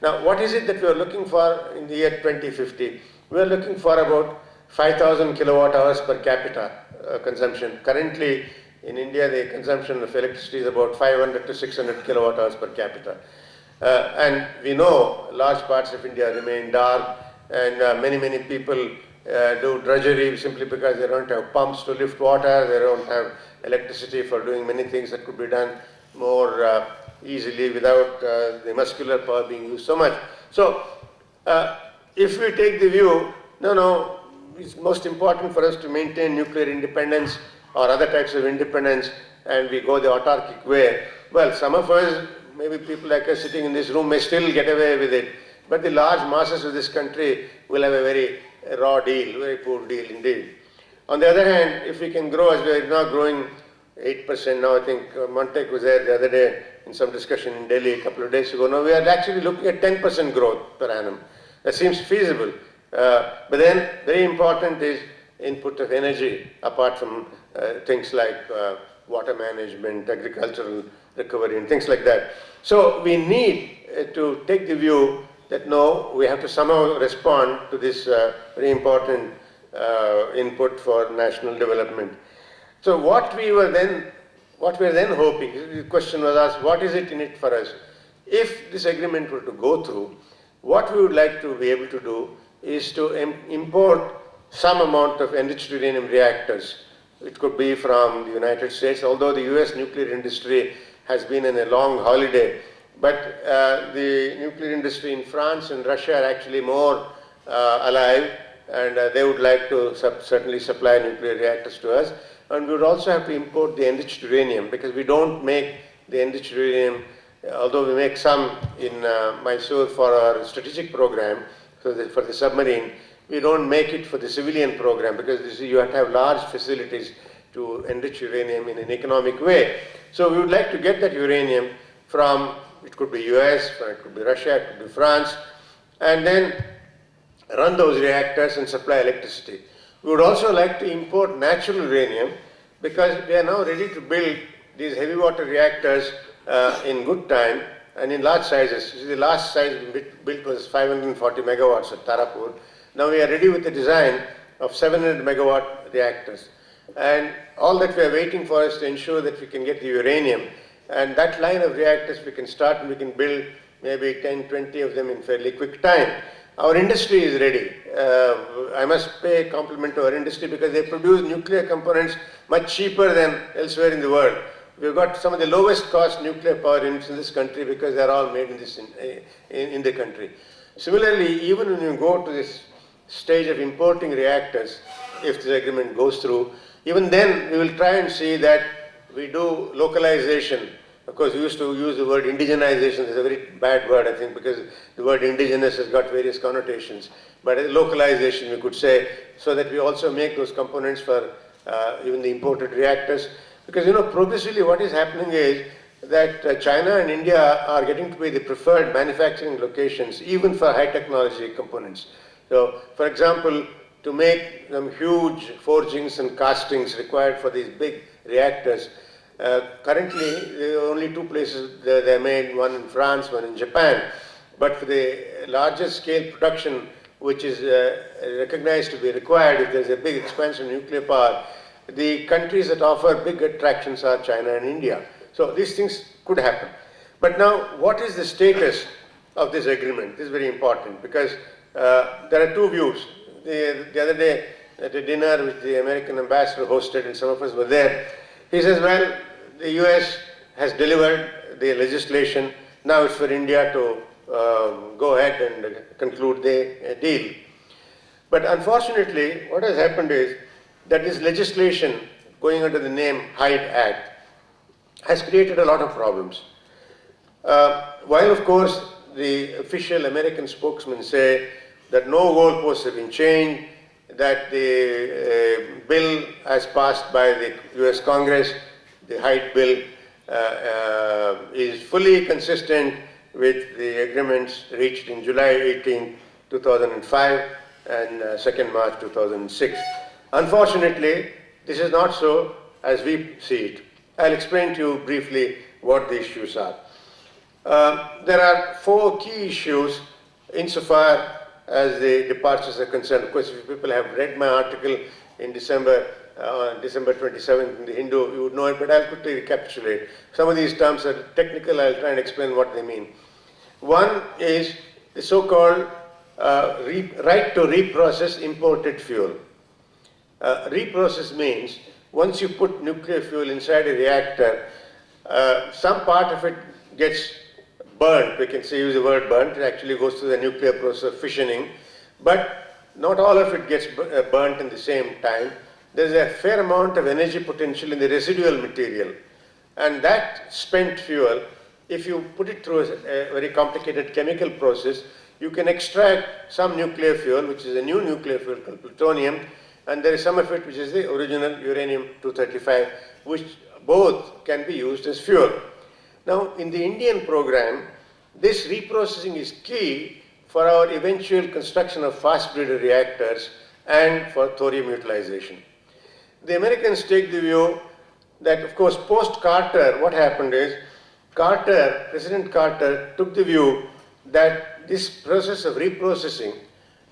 Now, what is it that we are looking for in the year 2050? We are looking for about 5,000 kilowatt hours per capita consumption. Currently, in India, the consumption of electricity is about 500 to 600 kilowatt hours per capita. And we know large parts of India remain dark, and many people do drudgery simply because they don't have pumps to lift water, they don't have electricity for doing many things that could be done more easily without the muscular power being used so much. So, if we take the view, no, it's most important for us to maintain nuclear independence or other types of independence, and we go the autarkic way. Well, some of us, maybe people like us sitting in this room, may still get away with it, but the large masses of this country will have a very raw deal, very poor deal indeed. On the other hand, if we can grow as we are now growing 8% now, I think Montec was there the other day in some discussion in Delhi a couple of days ago. Now we are actually looking at 10% growth per annum. That seems feasible. But then very important is input of energy, apart from things like water management, agricultural recovery and things like that. So we need to take the view that no, we have to somehow respond to this very important input for national development. So what we were then hoping, the question was asked, what is it in it for us? If this agreement were to go through, what we would like to be able to do is to import some amount of enriched uranium reactors. It could be from the United States, although the US nuclear industry has been in a long holiday, but the nuclear industry in France and Russia are actually more alive, and they would like to certainly supply nuclear reactors to us. And we would also have to import the enriched uranium, because we don't make the enriched uranium, although we make some in Mysore for our strategic program, so for the submarine, we don't make it for the civilian program, because you have to have large facilities to enrich uranium in an economic way. So we would like to get that uranium from, it could be US, it could be Russia, it could be France, and then run those reactors and supply electricity. We would also like to import natural uranium, because we are now ready to build these heavy water reactors in good time and in large sizes. The last size built was 540 megawatts at Tarapur. Now we are ready with the design of 700 megawatt reactors. And all that we are waiting for is to ensure that we can get the uranium. And that line of reactors we can start, and we can build maybe 10, 20 of them in fairly quick time. Our industry is ready. I must pay a compliment to our industry, because they produce nuclear components much cheaper than elsewhere in the world. We've got some of the lowest cost nuclear power units in this country, because they're all made in the country. Similarly, even when you go to this stage of importing reactors, if this agreement goes through, even then we will try and see that we do localization. Of course, we used to use the word indigenization. It's a very bad word, I think, because the word indigenous has got various connotations. But localization, we could say, so that we also make those components for even the imported reactors. Because, progressively what is happening is that China and India are getting to be the preferred manufacturing locations, even for high technology components. So, for example, to make some huge forgings and castings required for these big reactors, currently, there are only two places they're made, one in France, one in Japan. But for the larger scale production, which is recognized to be required if there's a big expansion of nuclear power, the countries that offer big attractions are China and India. So these things could happen. But now, what is the status of this agreement? This is very important, because there are two views. The other day, at a dinner which the American ambassador hosted, and some of us were there, he says, well, the US has delivered the legislation. Now it's for India to go ahead and conclude the deal. But unfortunately, what has happened is that this legislation, going under the name Hyde Act, has created a lot of problems. While, of course, the official American spokesmen say that no goalposts have been changed, that the bill as passed by the US Congress, the Hyde bill, is fully consistent with the agreements reached in July 18, 2005 and 2nd March 2006. Unfortunately, this is not so as we see it. I'll explain to you briefly what the issues are. There are four key issues insofar as the departures are concerned. Of course, if people have read my article in December 27th in the Indo, you would know it, but I'll quickly recapitulate. Some of these terms are technical. I'll try and explain what they mean. One is the so-called right to reprocess imported fuel. Reprocess means once you put nuclear fuel inside a reactor, some part of it gets burnt. We can say use the word burnt. It actually goes through the nuclear process of fissioning, but not all of it gets burnt in the same time. There's a fair amount of energy potential in the residual material, and that spent fuel, if you put it through a very complicated chemical process, you can extract some nuclear fuel, which is a new nuclear fuel called plutonium, and there is some of it which is the original uranium-235, which both can be used as fuel. Now, in the Indian program, this reprocessing is key for our eventual construction of fast breeder reactors and for thorium utilization. The Americans take the view that, of course, post-Carter, what happened is, President Carter took the view that this process of reprocessing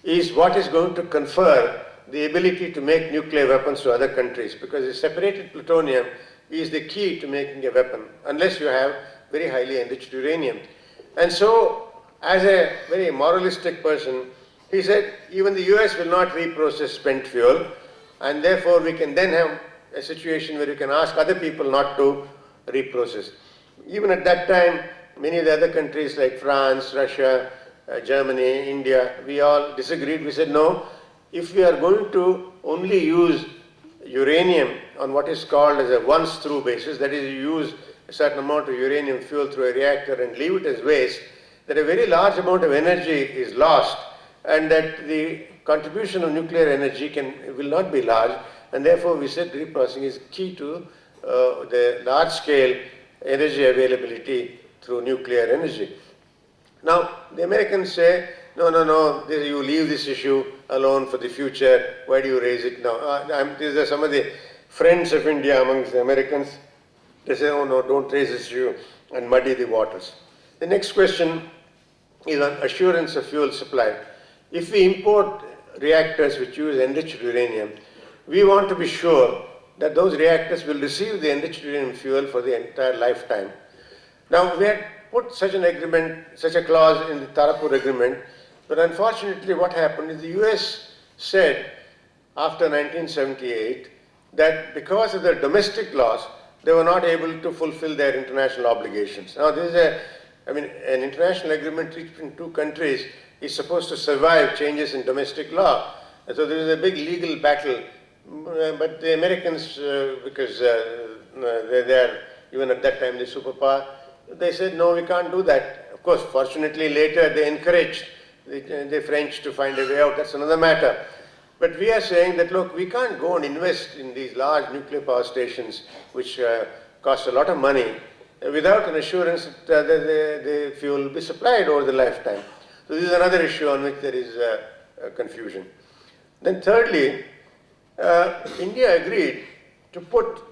is what is going to confer the ability to make nuclear weapons to other countries, because the separated plutonium is the key to making a weapon, unless you have very highly enriched uranium. And so, as a very moralistic person, he said, even the US will not reprocess spent fuel, and therefore we can then have a situation where you can ask other people not to reprocess. Even at that time, many of the other countries like France, Russia, Germany, India, we all disagreed. We said, no, if we are going to only use uranium on what is called as a once-through basis, that is, you use a certain amount of uranium fuel through a reactor and leave it as waste, that a very large amount of energy is lost, and that the contribution of nuclear energy will not be large, and therefore we said reprocessing is key to the large-scale energy availability through nuclear energy. Now, the Americans say, no, you leave this issue alone for the future. Why do you raise it now? These are some of the friends of India amongst the Americans. They say, oh no, don't raise this issue and muddy the waters. The next question is on assurance of fuel supply. If we import reactors which use enriched uranium, we want to be sure that those reactors will receive the enriched uranium fuel for the entire lifetime. Now, we had put such an agreement, such a clause in the Tarapur agreement, but unfortunately what happened is the US said after 1978 that because of their domestic laws, they were not able to fulfill their international obligations. Now, this is an international agreement reached between two countries is supposed to survive changes in domestic law. And so there is a big legal battle. But the Americans, because they are, even at that time, the superpower, they said, no, we can't do that. Of course, fortunately, later they encouraged the French to find a way out. That's another matter. But we are saying that, look, we can't go and invest in these large nuclear power stations, which cost a lot of money, without an assurance that the fuel will be supplied over the lifetime. So this is another issue on which there is confusion. Then thirdly, India agreed to put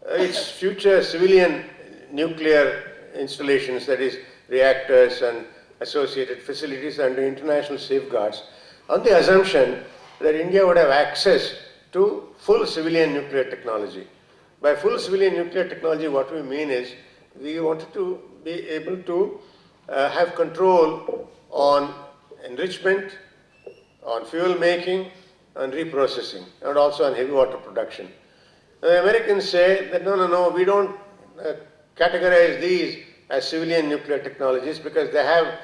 its future civilian nuclear installations, that is reactors and associated facilities, under international safeguards, on the assumption that India would have access to full civilian nuclear technology. By full civilian nuclear technology, what we mean is we wanted to be able to have control on enrichment, on fuel making, on reprocessing, and also on heavy water production. The Americans say that no, we don't categorize these as civilian nuclear technologies because they have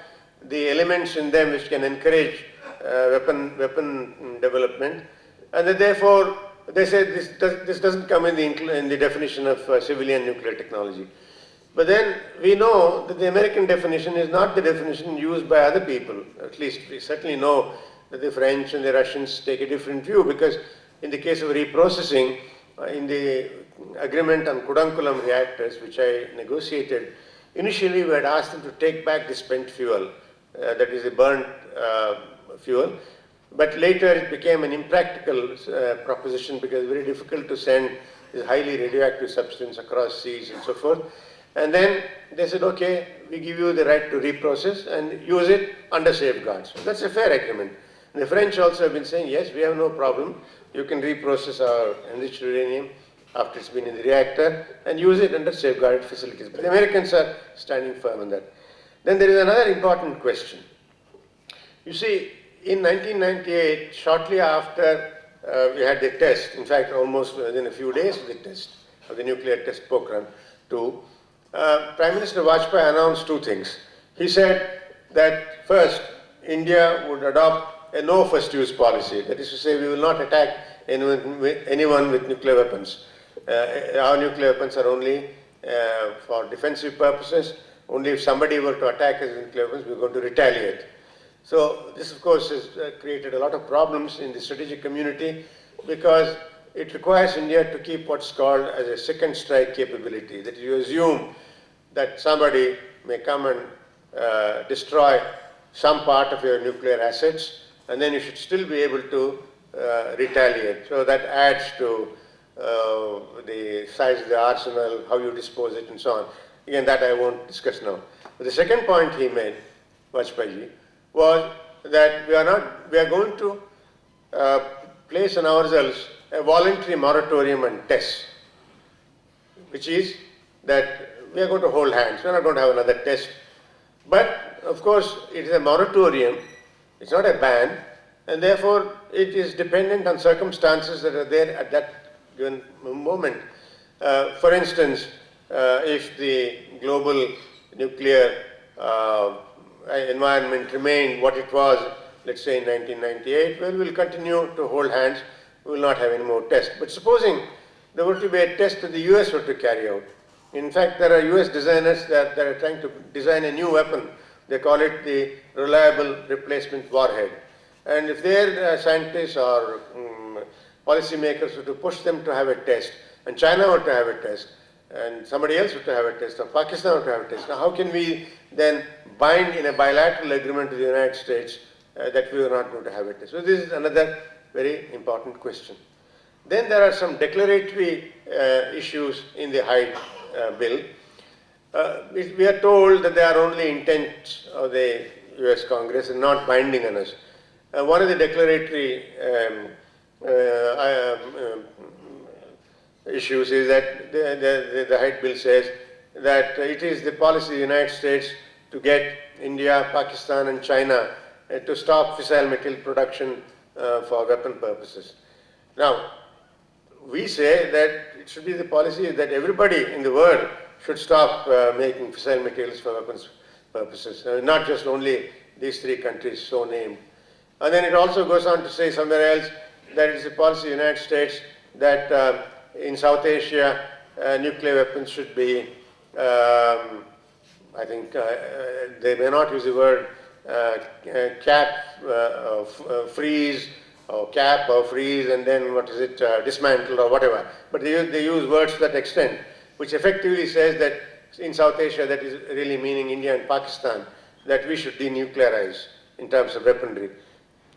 the elements in them which can encourage weapon development, and that therefore they say this doesn't come in the definition of civilian nuclear technology. But then we know that the American definition is not the definition used by other people. At least we certainly know that the French and the Russians take a different view, because in the case of reprocessing, in the agreement on Kudankulam reactors, which I negotiated, initially we had asked them to take back the spent fuel, that is the burnt fuel, but later it became an impractical proposition because it's very difficult to send this highly radioactive substance across seas and so forth. And then they said, okay, we give you the right to reprocess and use it under safeguards. So that's a fair agreement. And the French also have been saying, yes, we have no problem. You can reprocess our enriched uranium after it's been in the reactor and use it under safeguarded facilities. But the Americans are standing firm on that. Then there is another important question. You see, in 1998, shortly after we had the test, in fact, almost within a few days of the test, of the nuclear test program 2, Prime Minister Vajpayee announced two things. He said that first, India would adopt a no first use policy. That is to say, we will not attack anyone with nuclear weapons. Our nuclear weapons are only for defensive purposes. Only if somebody were to attack us with nuclear weapons, we are going to retaliate. So this, of course, has created a lot of problems in the strategic community because it requires India to keep what's called as a second strike capability. That you assume that somebody may come and destroy some part of your nuclear assets, and then you should still be able to retaliate. So that adds to the size of the arsenal, how you dispose it, and so on. Again, that I won't discuss now. But the second point he made, Vajpayee, was that we are going to place on ourselves a voluntary moratorium on tests, which is that we are going to hold hands. We are not going to have another test. But, of course, it is a moratorium. It's not a ban. And therefore, it is dependent on circumstances that are there at that given moment. For instance, if the global nuclear environment remained what it was, let's say in 1998, well, we'll continue to hold hands. We will not have any more tests. But supposing there were to be a test that the US were to carry out. In fact, there are US designers that are trying to design a new weapon. They call it the reliable replacement warhead. And if their scientists or policymakers were to push them to have a test, and China were to have a test, and somebody else were to have a test, or Pakistan were to have a test, now how can we then bind in a bilateral agreement with the United States that we are not going to have a test? So this is another very important question. Then there are some declaratory issues in the Hyde bill. We are told that they are only intents of the US Congress and not binding on us. One of the declaratory issues is that the Hyde bill says that it is the policy of the United States to get India, Pakistan and China to stop fissile material production for weapon purposes. Now, we say that it should be the policy that everybody in the world should stop making fissile materials for weapons purposes, not just only these three countries so named. And then it also goes on to say somewhere else that it is the policy of the United States that in South Asia nuclear weapons should be, I think they may not use the word freeze, or cap or freeze, and then what is it, dismantle or whatever. But they use words to that extent, which effectively says that in South Asia, that is really meaning India and Pakistan, that we should denuclearize in terms of weaponry.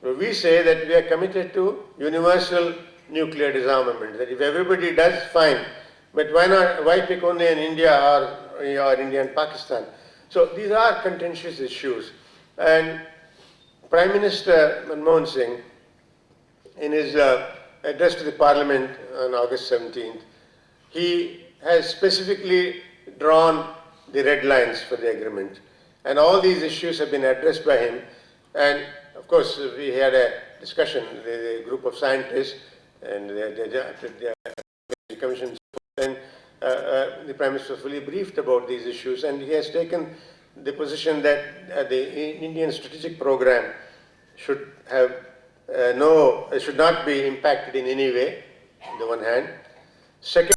So we say that we are committed to universal nuclear disarmament, that if everybody does, fine, but why pick only in India or India and Pakistan? So these are contentious issues. And Prime Minister Manmohan Singh, in his address to the Parliament on August 17th, he has specifically drawn the red lines for the agreement. And all these issues have been addressed by him. And of course, we had a discussion with a group of scientists and the Commission, and the Prime Minister was fully briefed about these issues, and he has taken the position that the Indian strategic program should have should not be impacted in any way, on the one hand. Second,